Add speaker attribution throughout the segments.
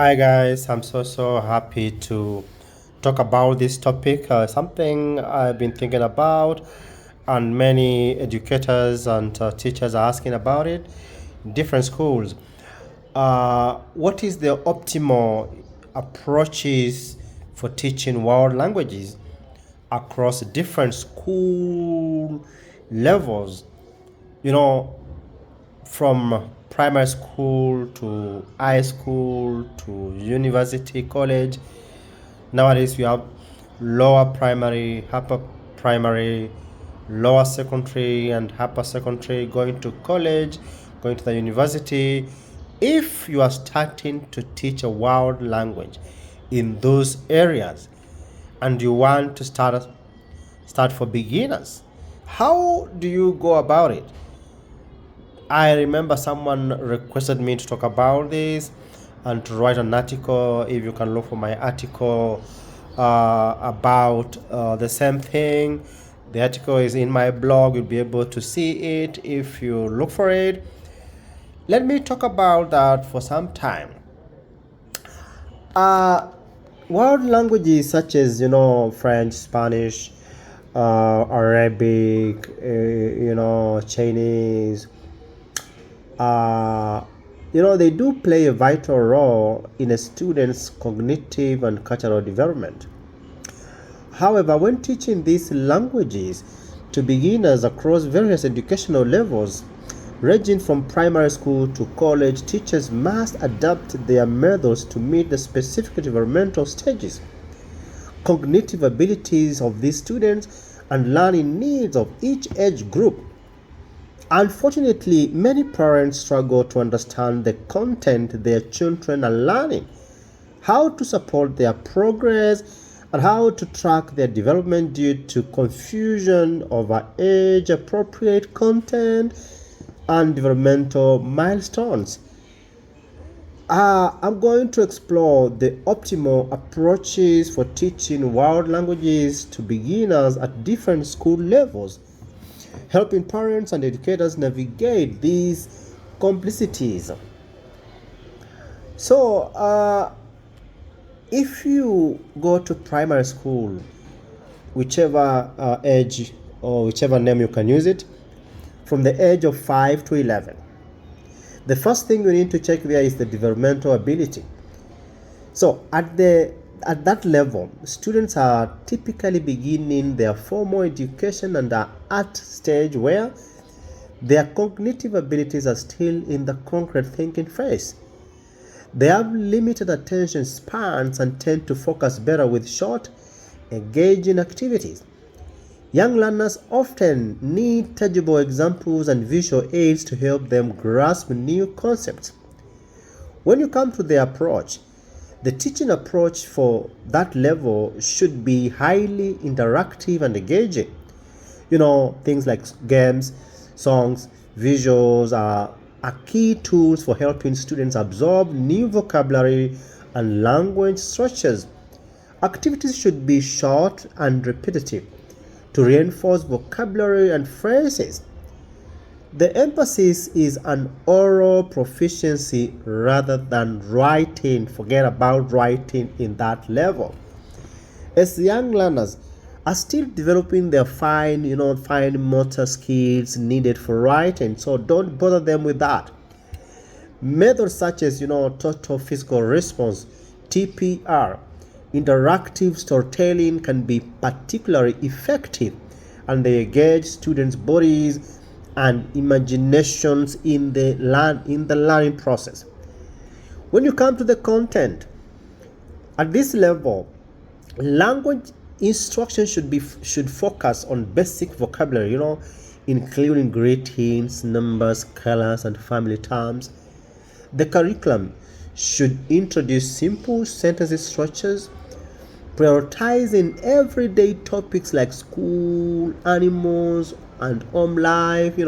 Speaker 1: Hi guys, I'm so happy to talk about this topic. Something I've been thinking about, and many educators and teachers are asking about it. Different schools. What is the optimal approaches for teaching world languages across different school levels? You know, from primary school to high school to university, college. Nowadays, we have lower primary, upper primary, lower secondary, and upper secondary, going to college, going to the university. If you are starting to teach a world language in those areas and you want to start for beginners, how do you go about it? I remember someone requested me to talk about this and to write an article. If you can look for my article about the same thing, the article is in my blog. You'll be able to see it if you look for it. Let me talk about that for some time. Uh, World languages such as French, Spanish, Arabic, Chinese, uh, they do play a vital role in a student's cognitive and cultural development. However, when teaching these languages to beginners across various educational levels, ranging from primary school to college, teachers must adapt their methods to meet the specific developmental stages, cognitive abilities of these students, and learning needs of each age group. Unfortunately, many parents struggle to understand the content their children are learning, how to support their progress, and how to track their development due to confusion over age appropriate content and developmental milestones. I'm going to explore the optimal approaches for teaching world languages to beginners at different school levels, helping parents and educators navigate these complexities. So, if you go to primary school, whichever age or whichever name you can use it, from the age of 5 to 11, the first thing you need to check there is the developmental ability. So, at that level, students are typically beginning their formal education and are at stage where their cognitive abilities are still in the concrete thinking phase. They have limited attention spans and tend to focus better with short, engaging activities. Young learners often need tangible examples and visual aids to help them grasp new concepts. When you come to the approach, the teaching approach for that level should be highly interactive and engaging. Things like games, songs, visuals are key tools for helping students absorb new vocabulary and language structures. Activities should be short and repetitive to reinforce vocabulary and phrases. The emphasis is on oral proficiency rather than writing. Forget about writing in that level. As young learners are still developing their fine motor skills needed for writing, so don't bother them with that. Methods such as total physical response, TPR, interactive storytelling can be particularly effective, and they engage students' bodies and imaginations in the learning process. When you come to the content, at this level, language instruction should focus on basic vocabulary, including greetings, numbers, colors, and family terms. The curriculum should introduce simple sentence structures, prioritizing everyday topics like school, animals, and home life.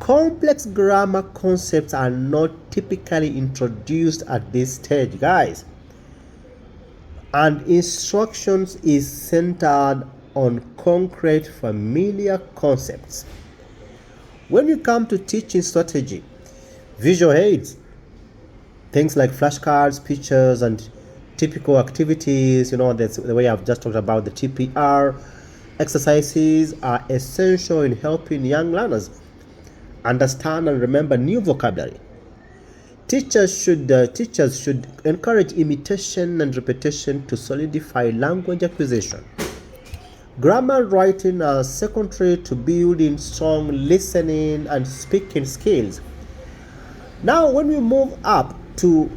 Speaker 1: Complex grammar concepts are not typically introduced at this stage, guys. And instructions is centered on concrete, familiar concepts. When you come to teaching strategy, visual aids Things like flashcards, pictures, and typical activities, that's the way I've just talked about. The TPR exercises are essential in helping young learners understand and remember new vocabulary. Teachers should encourage imitation and repetition to solidify language acquisition. Grammar and writing are secondary to building strong listening and speaking skills. Now, when we move up to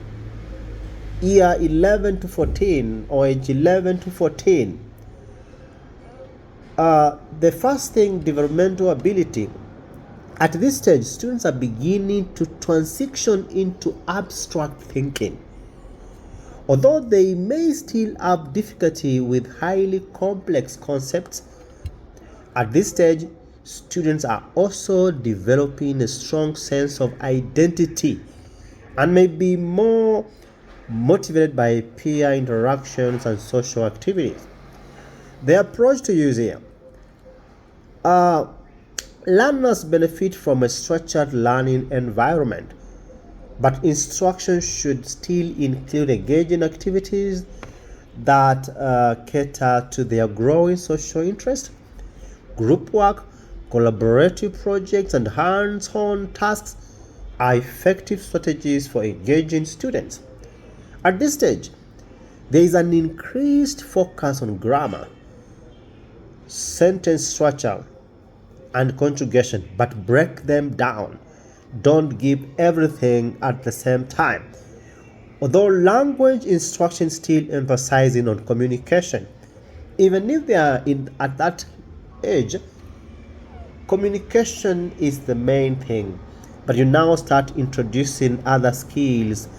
Speaker 1: year 11 to 14 or age 11 to 14, the first thing, developmental ability. At this stage, students are beginning to transition into abstract thinking. Although they may still have difficulty with highly complex concepts, at this stage, students are also developing a strong sense of identity and may be more motivated by peer interactions and social activities. The approach to use here. Learners benefit from a structured learning environment, but instruction should still include engaging activities that cater to their growing social interest. Group work, collaborative projects, and hands-on tasks are effective strategies for engaging students. At this stage, there is an increased focus on grammar, sentence structure, and conjugation, but break them down. Don't give everything at the same time. Although language instruction still emphasizing on communication, even if they are at that age, communication is the main thing. But you now start introducing other skills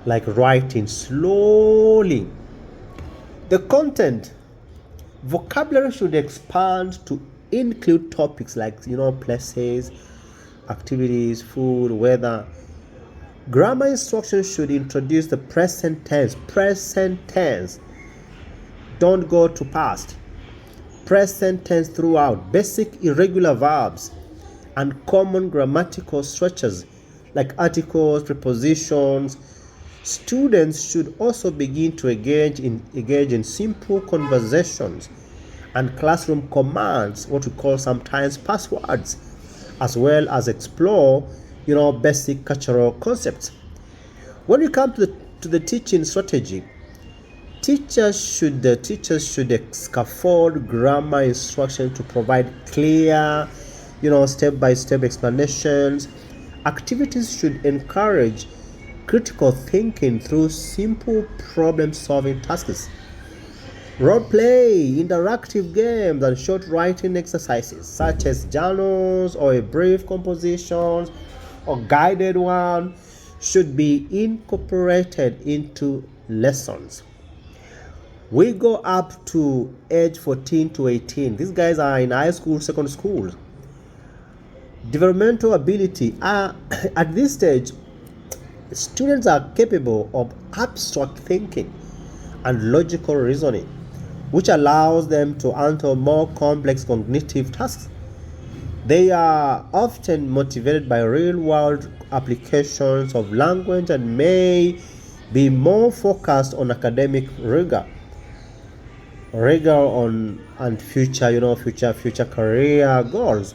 Speaker 1: like writing slowly. The content, vocabulary should expand to include topics like places, activities, food, weather. Grammar instruction should introduce the present tense. Don't go to past. Present tense throughout. Basic irregular verbs and common grammatical structures like articles, prepositions. Students should also begin to engage in simple conversations and classroom commands, what we call sometimes passwords, as well as explore, basic cultural concepts. When we come to the teaching strategy, teachers should scaffold grammar instruction to provide clear, step-by-step explanations. Activities should encourage critical thinking through simple problem-solving tasks. Role play, interactive games, and short writing exercises such as journals or a brief composition or guided one should be incorporated into lessons. We go up to age 14 to 18. These guys are in high school, secondary school. Developmental ability. At this stage, students are capable of abstract thinking and logical reasoning, which allows them to handle more complex cognitive tasks. They are often motivated by real-world applications of language and may be more focused on academic rigor and future career goals.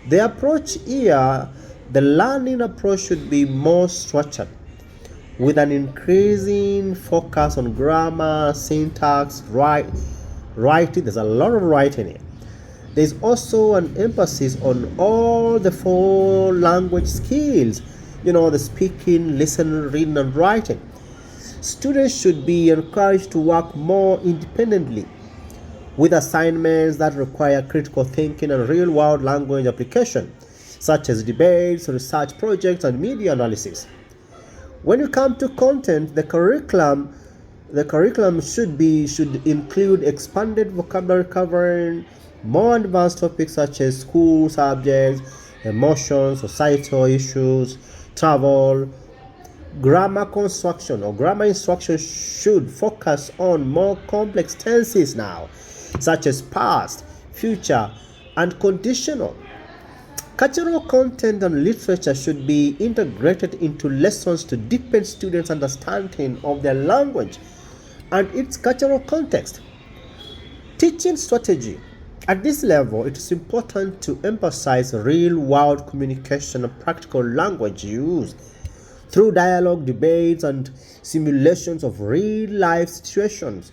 Speaker 1: The approach here, the learning approach should be more structured, with an increasing focus on grammar, syntax, writing. There's a lot of writing here. There's also an emphasis on all the 4 language skills, the speaking, listening, reading, and writing. Students should be encouraged to work more independently with assignments that require critical thinking and real-world language application, such as debates, research projects, and media analysis. When you come to content, the curriculum should include expanded vocabulary covering more advanced topics such as school subjects, emotions, societal issues, travel. Grammar construction or grammar instruction should focus on more complex tenses now, such as past, future, and conditional. Cultural content and literature should be integrated into lessons to deepen students' understanding of their language and its cultural context. Teaching strategy. At this level, it is important to emphasize real-world communication and practical language use through dialogue, debates, and simulations of real-life situations.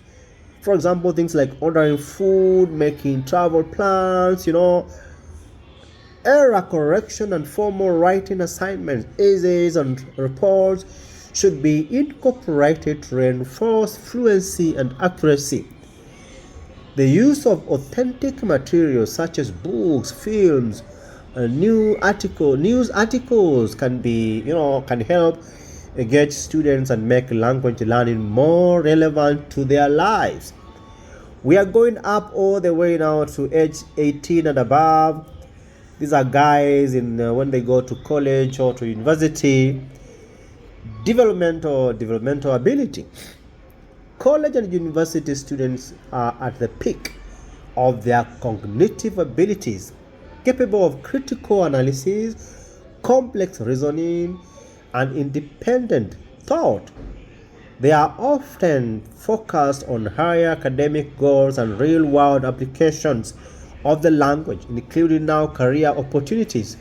Speaker 1: For example, things like ordering food, making travel plans, error correction and formal writing assignments, essays, and reports should be incorporated to reinforce fluency and accuracy. The use of authentic materials such as books, films, news articles can help engage students and make language learning more relevant to their lives. We are going up all the way now to age 18 and above. These are guys when they go to college or to university. Developmental ability. College and university students are at the peak of their cognitive abilities, capable of critical analysis, complex reasoning, and independent thought. They are often focused on higher academic goals and real-world applications of the language, including now career opportunities,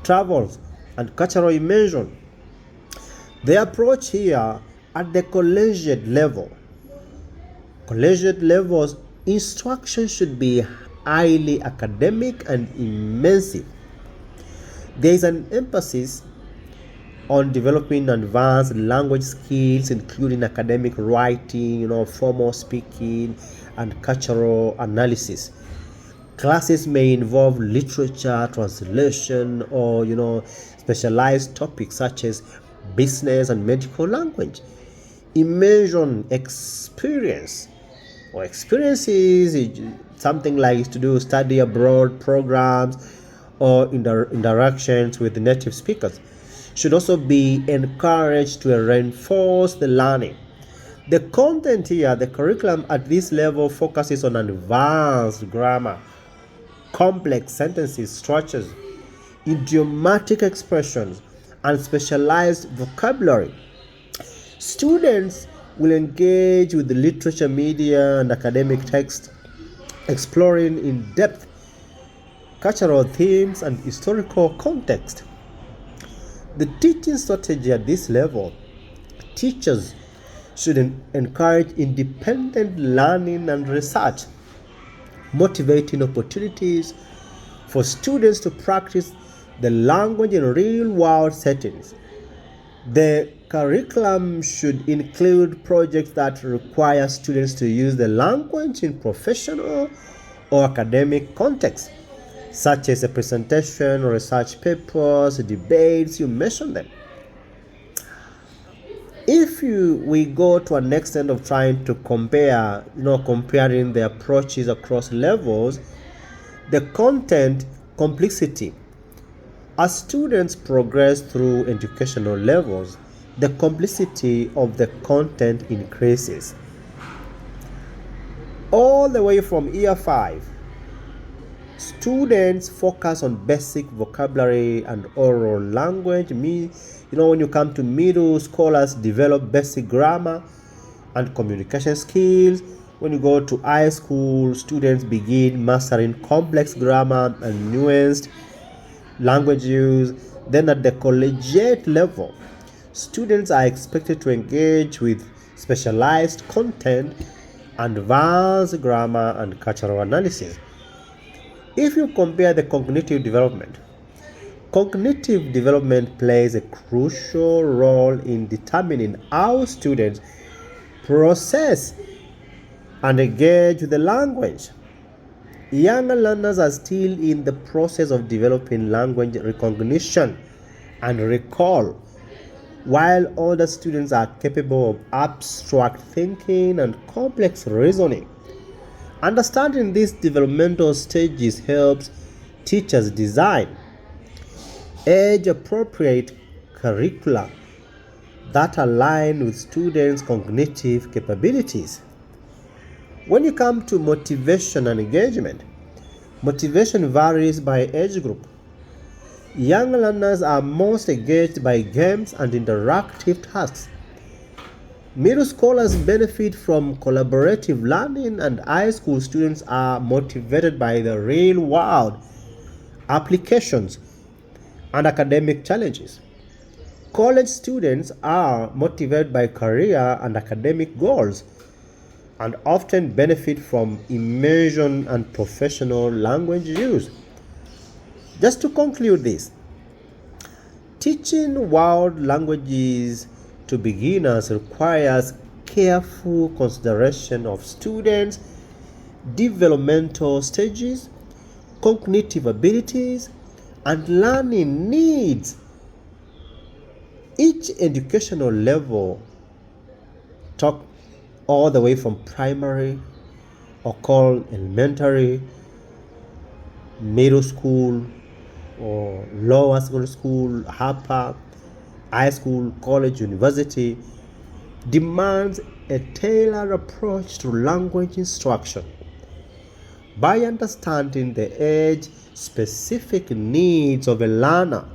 Speaker 1: travels, and cultural immersion. The approach here at the collegiate level. Collegiate levels instruction should be highly academic and immersive. There is an emphasis on developing advanced language skills, including academic writing, formal speaking, and cultural analysis. Classes may involve literature, translation, or specialized topics such as business and medical language. Immersion experiences something like to do study abroad programs or interactions with native speakers should also be encouraged to reinforce the learning. The content here, the curriculum at this level focuses on advanced grammar, complex sentences, structures, idiomatic expressions, and specialized vocabulary. Students will engage with the literature, media, and academic text, exploring in depth cultural themes and historical context. The teaching strategy at this level, teachers should encourage independent learning and research, motivating opportunities for students to practice the language in real-world settings. The curriculum should include projects that require students to use the language in professional or academic contexts, such as a presentation, research papers, debates, you mentioned them. If we go to an extent of trying to comparing the approaches across levels, the content complexity. As students progress through educational levels, the complexity of the content increases. All the way from year 5, students focus on basic vocabulary and oral language. When you come to middle, scholars develop basic grammar and communication skills. When you go to high school, students begin mastering complex grammar and nuanced language use. Then at the collegiate level, students are expected to engage with specialized content, advanced grammar, and cultural analysis. If you compare the cognitive development plays a crucial role in determining how students process and engage with the language. Younger learners are still in the process of developing language recognition and recall, while older students are capable of abstract thinking and complex reasoning. Understanding these developmental stages helps teachers design age-appropriate curricula that align with students' cognitive capabilities. When you come to motivation and engagement, motivation varies by age group. Young learners are most engaged by games and interactive tasks. Middle scholars benefit from collaborative learning, and high school students are motivated by the real world applications and academic challenges. College students are motivated by career and academic goals and often benefit from immersion and professional language use. Just to conclude this, teaching world languages to beginners requires careful consideration of students' developmental stages, cognitive abilities, and learning needs. Each educational level, talk all the way from primary or called elementary, middle school, or lower secondary school, upper, high school, college, university, demands a tailored approach to language instruction. By understanding the age-specific needs of a learner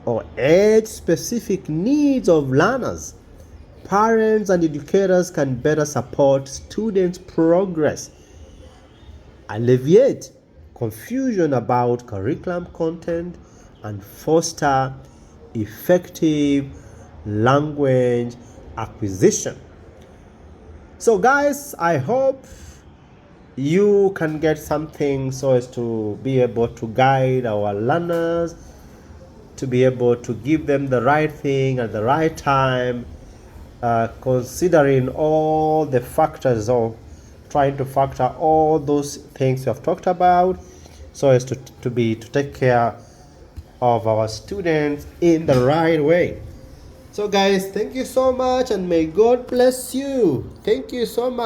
Speaker 1: or age-specific needs of learners, parents and educators can better support students' progress, alleviate confusion about curriculum content, and foster effective language acquisition. So guys, I hope you can get something so as to be able to guide our learners, to be able to give them the right thing at the right time, considering all the factors, or trying to factor all those things we have talked about so as to take care of our students in the right way. So guys, thank you so much and may God bless you. Thank you so much.